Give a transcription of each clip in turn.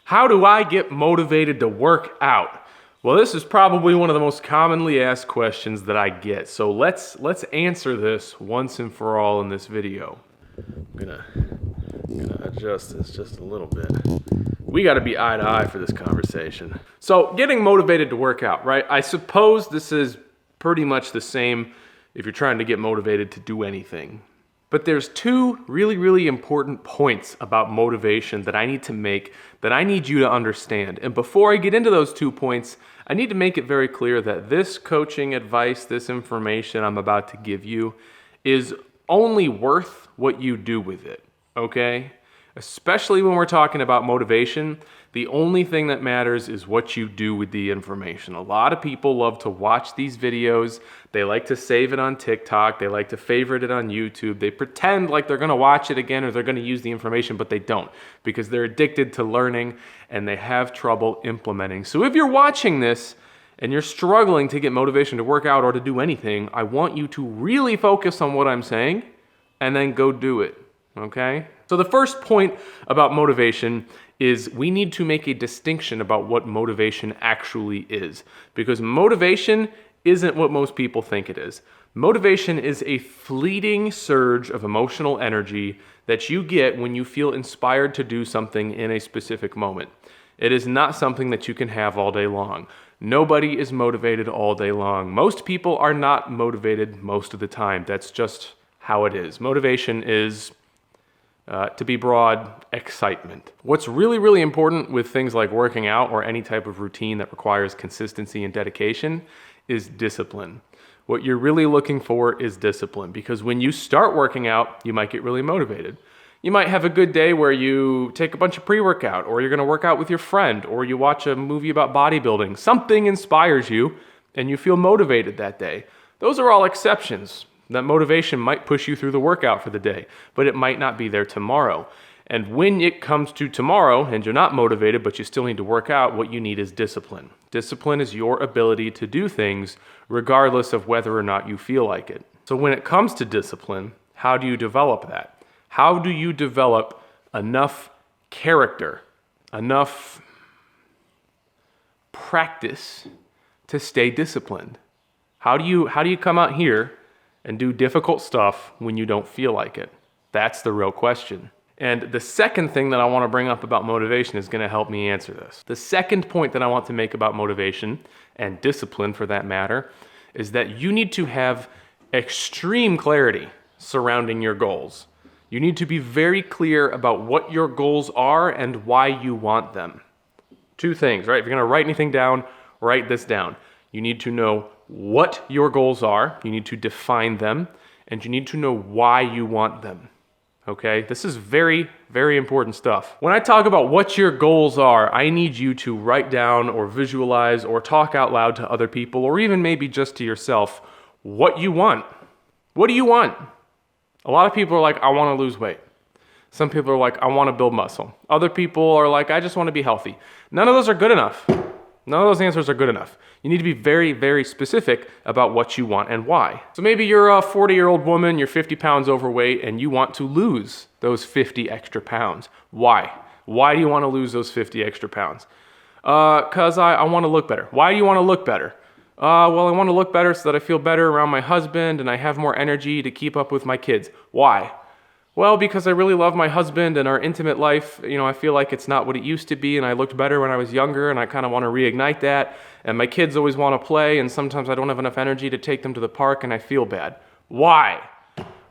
How do I get motivated to work out? Well, this is probably one of the most commonly asked questions that I get. So let's answer this once and for all in this video. I'm gonna adjust this just a little bit. We gotta be eye to eye for this conversation. So getting motivated to work out, right? I suppose this is pretty much the same if you're trying to get motivated to do anything. But there's two really important points about motivation that I need to make, that I need you to understand. And before I get into those 2 points, I need to make it very clear that this coaching advice, this information I'm about to give you, is only worth what you do with it, okay? Especially when we're talking about motivation, the only thing that matters is what you do with the information. A lot of people love to watch these videos. They like to save it on TikTok. They like to favorite it on YouTube. They pretend like they're gonna watch it again or they're gonna use the information, but they don't because they're addicted to learning and they have trouble implementing. So if you're watching this and you're struggling to get motivation to work out or to do anything, I want you to really focus on what I'm saying and then go do it, okay? So the first point about motivation is we need to make a distinction about what motivation actually is, because motivation isn't what most people think it is. Motivation is a fleeting surge of emotional energy that you get when you feel inspired to do something in a specific moment. It is not something that you can have all day long. Nobody is motivated all day long. Most people are not motivated most of the time. That's just how it is. Motivation is, to be broad, excitement. What's really important with things like working out or any type of routine that requires consistency and dedication is discipline. What you're really looking for is discipline, because when you start working out, you might get really motivated. You might have a good day where you take a bunch of pre-workout, or you're gonna work out with your friend, or you watch a movie about bodybuilding. Something inspires you and you feel motivated that day. Those are all exceptions. That motivation might push you through the workout for the day, but it might not be there tomorrow. And when it comes to tomorrow and you're not motivated, but you still need to work out, what you need is discipline. Discipline is your ability to do things regardless of whether or not you feel like it. So when it comes to discipline, how do you develop that? How do you develop enough character, enough practice to stay disciplined? How do you come out here and do difficult stuff when you don't feel like it? That's the real question. And the second thing that I want to bring up about motivation is going to help me answer this. The second point that I want to make about motivation, and discipline for that matter, is that you need to have extreme clarity surrounding your goals. You need to be very clear about what your goals are and why you want them. Two things, right? If you're going to write anything down, write this down. You need to know what your goals are, you need to define them, and you need to know why you want them. Okay? This is very important stuff. When I talk about what your goals are, I need you to write down or visualize or talk out loud to other people, or even maybe just to yourself, what you want. What do you want? A lot of people are like, I want to lose weight. Some people are like, I want to build muscle. Other people are like, I just want to be healthy. None of those are good enough. None of those answers are good enough. You need to be very specific about what you want and why. So maybe you're a 40-year-old woman, you're 50 pounds overweight, and you want to lose those 50 extra pounds. Why? Why do you want to lose those 50 extra pounds? Because I want to look better. Why do you want to look better? Well, I want to look better so that I feel better around my husband and I have more energy to keep up with my kids. Why? Well, because I really love my husband and our intimate life. You know, I feel like it's not what it used to be, and I looked better when I was younger, and I kind of want to reignite that. And my kids always want to play, and sometimes I don't have enough energy to take them to the park, and I feel bad. Why?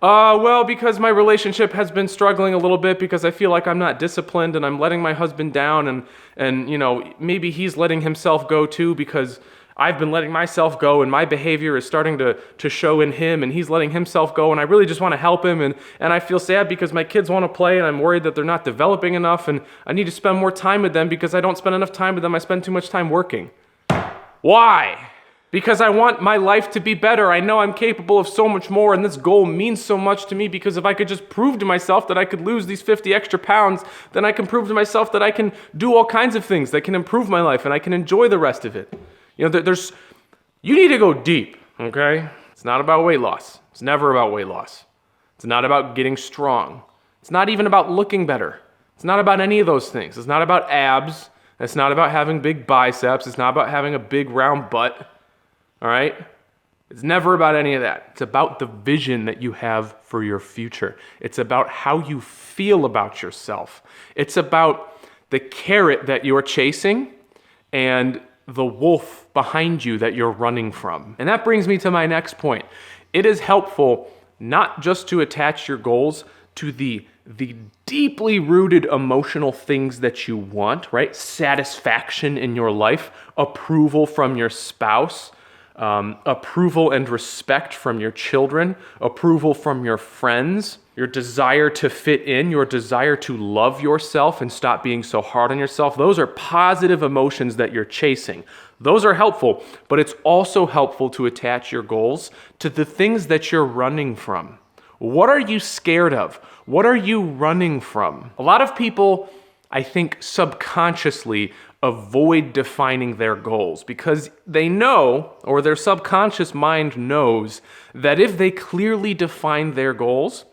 Well, because my relationship has been struggling a little bit because I feel like I'm not disciplined and I'm letting my husband down, and you know, maybe he's letting himself go too because I've been letting myself go and my behavior is starting to show in him, and he's letting himself go, and I really just want to help him, and I feel sad because my kids want to play and I'm worried that they're not developing enough, and I need to spend more time with them because I don't spend enough time with them. I spend too much time working. Why? Because I want my life to be better. I know I'm capable of so much more, and this goal means so much to me because if I could just prove to myself that I could lose these 50 extra pounds, then I can prove to myself that I can do all kinds of things that can improve my life and I can enjoy the rest of it. You know, you need to go deep, okay? It's not about weight loss. It's never about weight loss. It's not about getting strong. It's not even about looking better. It's not about any of those things. It's not about abs. It's not about having big biceps. It's not about having a big round butt. All right? It's never about any of that. It's about the vision that you have for your future. It's about how you feel about yourself. It's about the carrot that you're chasing and the wolf behind you that you're running from. And that brings me to my next point. It is helpful not just to attach your goals to the deeply rooted emotional things that you want, right? Satisfaction in your life, approval from your spouse, approval and respect from your children, approval from your friends, your desire to fit in, your desire to love yourself and stop being so hard on yourself. Those are positive emotions that you're chasing. Those are helpful, but it's also helpful to attach your goals to the things that you're running from. What are you scared of? What are you running from? A lot of people, I think, subconsciously avoid defining their goals because they know, or their subconscious mind knows, that if they clearly define their goals,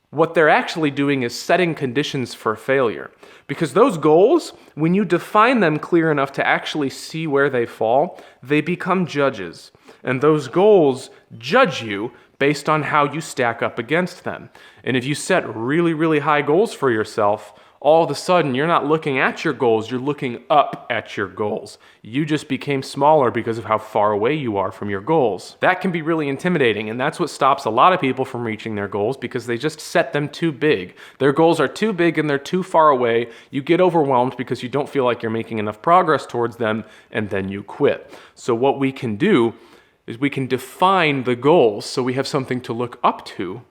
what they're actually doing is setting conditions for failure. Because those goals, when you define them clear enough to actually see where they fall, they become judges. And those goals judge you based on how you stack up against them. And if you set really, really high goals for yourself, all of a sudden you're not looking at your goals, you're looking up at your goals. You just became smaller because of how far away you are from your goals. That can be really intimidating, and that's what stops a lot of people from reaching their goals because they just set them too big. Their goals are too big and they're too far away. You get overwhelmed because you don't feel like you're making enough progress towards them, and then you quit. So what we can do is we can define the goals so we have something to look up to.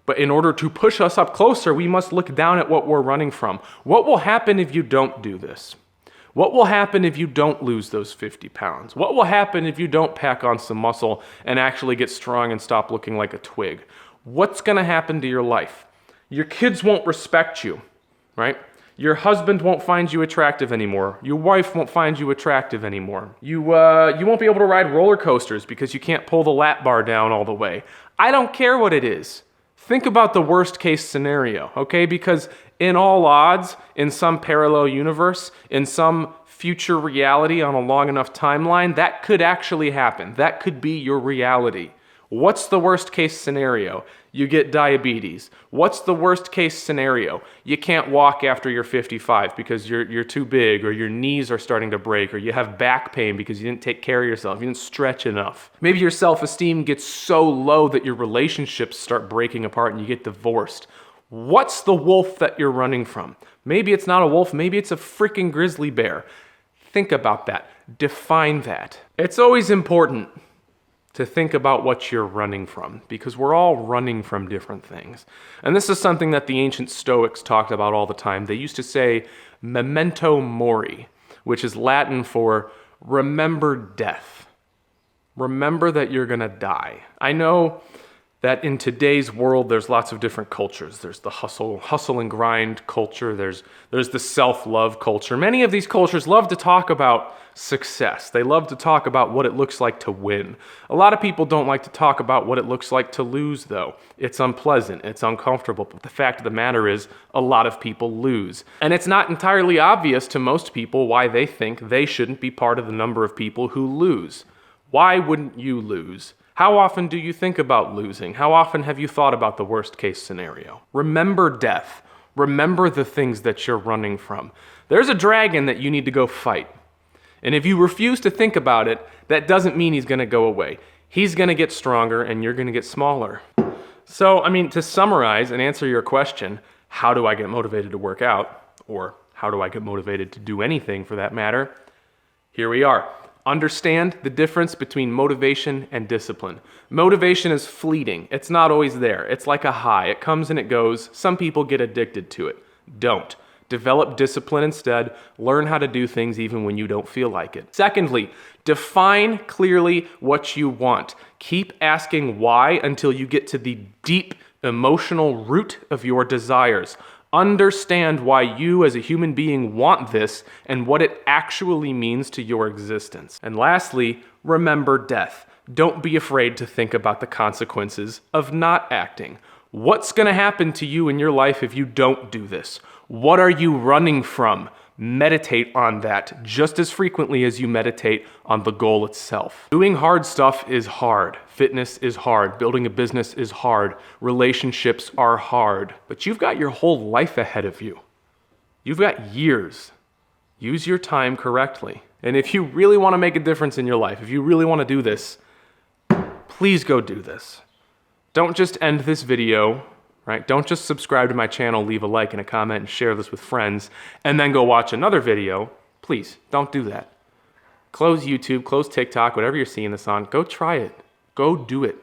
But in order to push us up closer, we must look down at what we're running from. What will happen if you don't do this? What will happen if you don't lose those 50 pounds? What will happen if you don't pack on some muscle and actually get strong and stop looking like a twig? What's going to happen to your life? Your kids won't respect you, right? Your husband won't find you attractive anymore. Your wife won't find you attractive anymore. You won't be able to ride roller coasters because you can't pull the lap bar down all the way. I don't care what it is. Think about the worst case scenario, okay? Because in all odds, in some parallel universe, in some future reality on a long enough timeline, that could actually happen. That could be your reality. What's the worst case scenario? You get diabetes. What's the worst case scenario? You can't walk after you're 55 because you're too big, or your knees are starting to break, or you have back pain because you didn't take care of yourself, you didn't stretch enough. Maybe your self-esteem gets so low that your relationships start breaking apart and you get divorced. What's the wolf that you're running from? Maybe it's not a wolf, maybe it's a freaking grizzly bear. Think about that. Define that. It's always important to think about what you're running from, because we're all running from different things. And this is something that the ancient Stoics talked about all the time. They used to say, memento mori, which is Latin for remember death. Remember that you're gonna die. I know that in today's world, there's lots of different cultures. There's the hustle and grind culture. There's the self-love culture. Many of these cultures love to talk about success. They love to talk about what it looks like to win. A lot of people don't like to talk about what it looks like to lose, though. It's unpleasant, it's uncomfortable, but the fact of the matter is, a lot of people lose. And it's not entirely obvious to most people why they think they shouldn't be part of the number of people who lose. Why wouldn't you lose? How often do you think about losing? How often have you thought about the worst case scenario? Remember death. Remember the things that you're running from. There's a dragon that you need to go fight. And if you refuse to think about it, that doesn't mean he's gonna go away. He's gonna get stronger and you're gonna get smaller. So, to summarize and answer your question, how do I get motivated to work out? Or how do I get motivated to do anything for that matter? Here we are. Understand the difference between motivation and discipline. Motivation is fleeting. It's not always there. It's like a high. It comes and it goes. Some people get addicted to it. Don't. Develop discipline instead. Learn how to do things even when you don't feel like it. Secondly, define clearly what you want. Keep asking why until you get to the deep emotional root of your desires. Understand why you as a human being want this and what it actually means to your existence. And lastly, remember death. Don't be afraid to think about the consequences of not acting. What's going to happen to you in your life if you don't do this? What are you running from? Meditate on that just as frequently as you meditate on the goal itself. Doing hard stuff is hard. Fitness is hard. Building a business is hard. Relationships are hard. But you've got your whole life ahead of you. You've got years. Use your time correctly. And if you really want to make a difference in your life, if you really want to do this, please go do this. Don't just end this video, right? Don't just subscribe to my channel, leave a like and a comment, and share this with friends, and then go watch another video. Please, don't do that. Close YouTube, close TikTok, whatever you're seeing this on. Go try it. Go do it.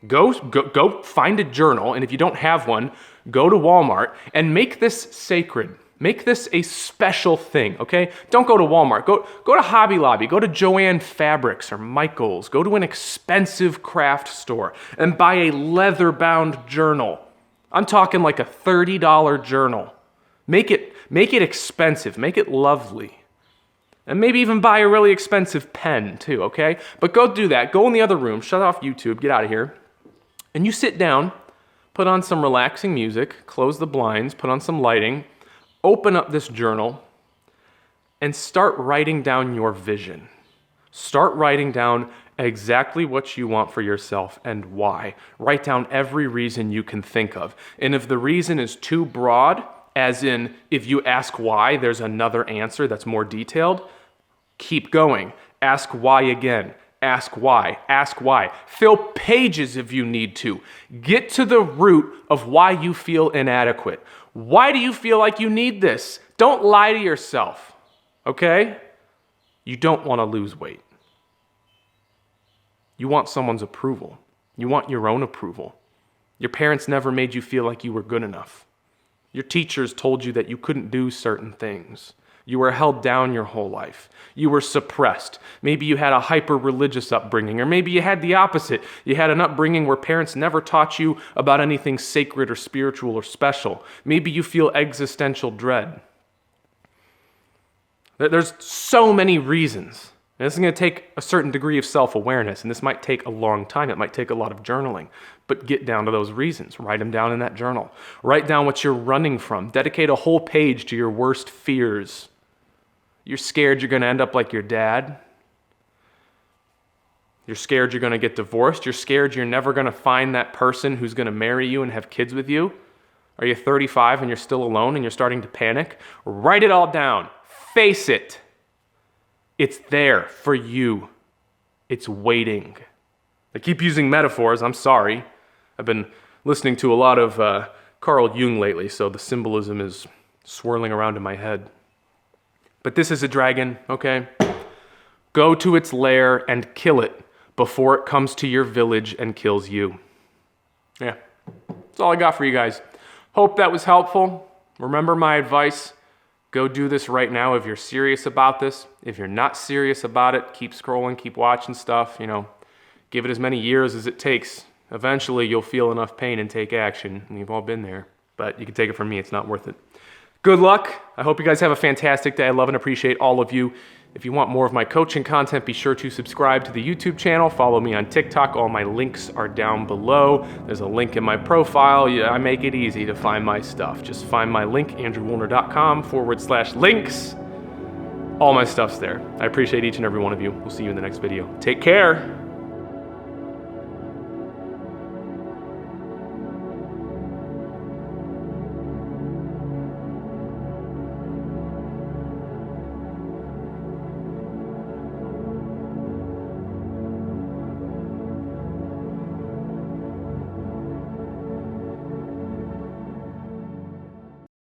Go find a journal, and if you don't have one, go to Walmart and make this sacred. Make this a special thing, okay? Don't go to Walmart. Go to Hobby Lobby. Go to Joann Fabrics or Michael's. Go to an expensive craft store and buy a leather-bound journal. I'm talking like a $30 journal. Make it expensive. Make it lovely. And maybe even buy a really expensive pen too, okay? But go do that. Go in the other room. Shut off YouTube. Get out of here. And you sit down, put on some relaxing music, close the blinds, put on some lighting, open up this journal and start writing down your vision. Start writing down exactly what you want for yourself and why. Write down every reason you can think of. And if the reason is too broad, as in if you ask why, there's another answer that's more detailed, keep going. Ask why again. Ask why. Ask why. Fill pages if you need to. Get to the root of why you feel inadequate. Why do you feel like you need this? Don't lie to yourself, okay? You don't want to lose weight. You want someone's approval. You want your own approval. Your parents never made you feel like you were good enough. Your teachers told you that you couldn't do certain things. You were held down your whole life. You were suppressed. Maybe you had a hyper-religious upbringing, or maybe you had the opposite. You had an upbringing where parents never taught you about anything sacred or spiritual or special. Maybe you feel existential dread. There's so many reasons. And this is going to take a certain degree of self-awareness, and this might take a long time. It might take a lot of journaling. But get down to those reasons. Write them down in that journal. Write down what you're running from. Dedicate a whole page to your worst fears. You're scared you're going to end up like your dad. You're scared you're going to get divorced. You're scared you're never going to find that person who's going to marry you and have kids with you. Are you 35 and you're still alone and you're starting to panic? Write it all down. Face it. It's there for you. It's waiting. I keep using metaphors. I'm sorry. I've been listening to a lot of Carl Jung lately, so the symbolism is swirling around in my head. But this is a dragon, okay? Go to its lair and kill it before it comes to your village and kills you. Yeah, that's all I got for you guys. Hope that was helpful. Remember my advice. Go do this right now if you're serious about this. If you're not serious about it, keep scrolling, keep watching stuff, give it as many years as it takes. Eventually, you'll feel enough pain and take action, and you've all been there. But you can take it from me, it's not worth it. Good luck. I hope you guys have a fantastic day. I love and appreciate all of you. If you want more of my coaching content, be sure to subscribe to the YouTube channel. Follow me on TikTok. All my links are down below. There's a link in my profile. I make it easy to find my stuff. Just find my link, andrewwuellner.com/links. All my stuff's there. I appreciate each and every one of you. We'll see you in the next video. Take care.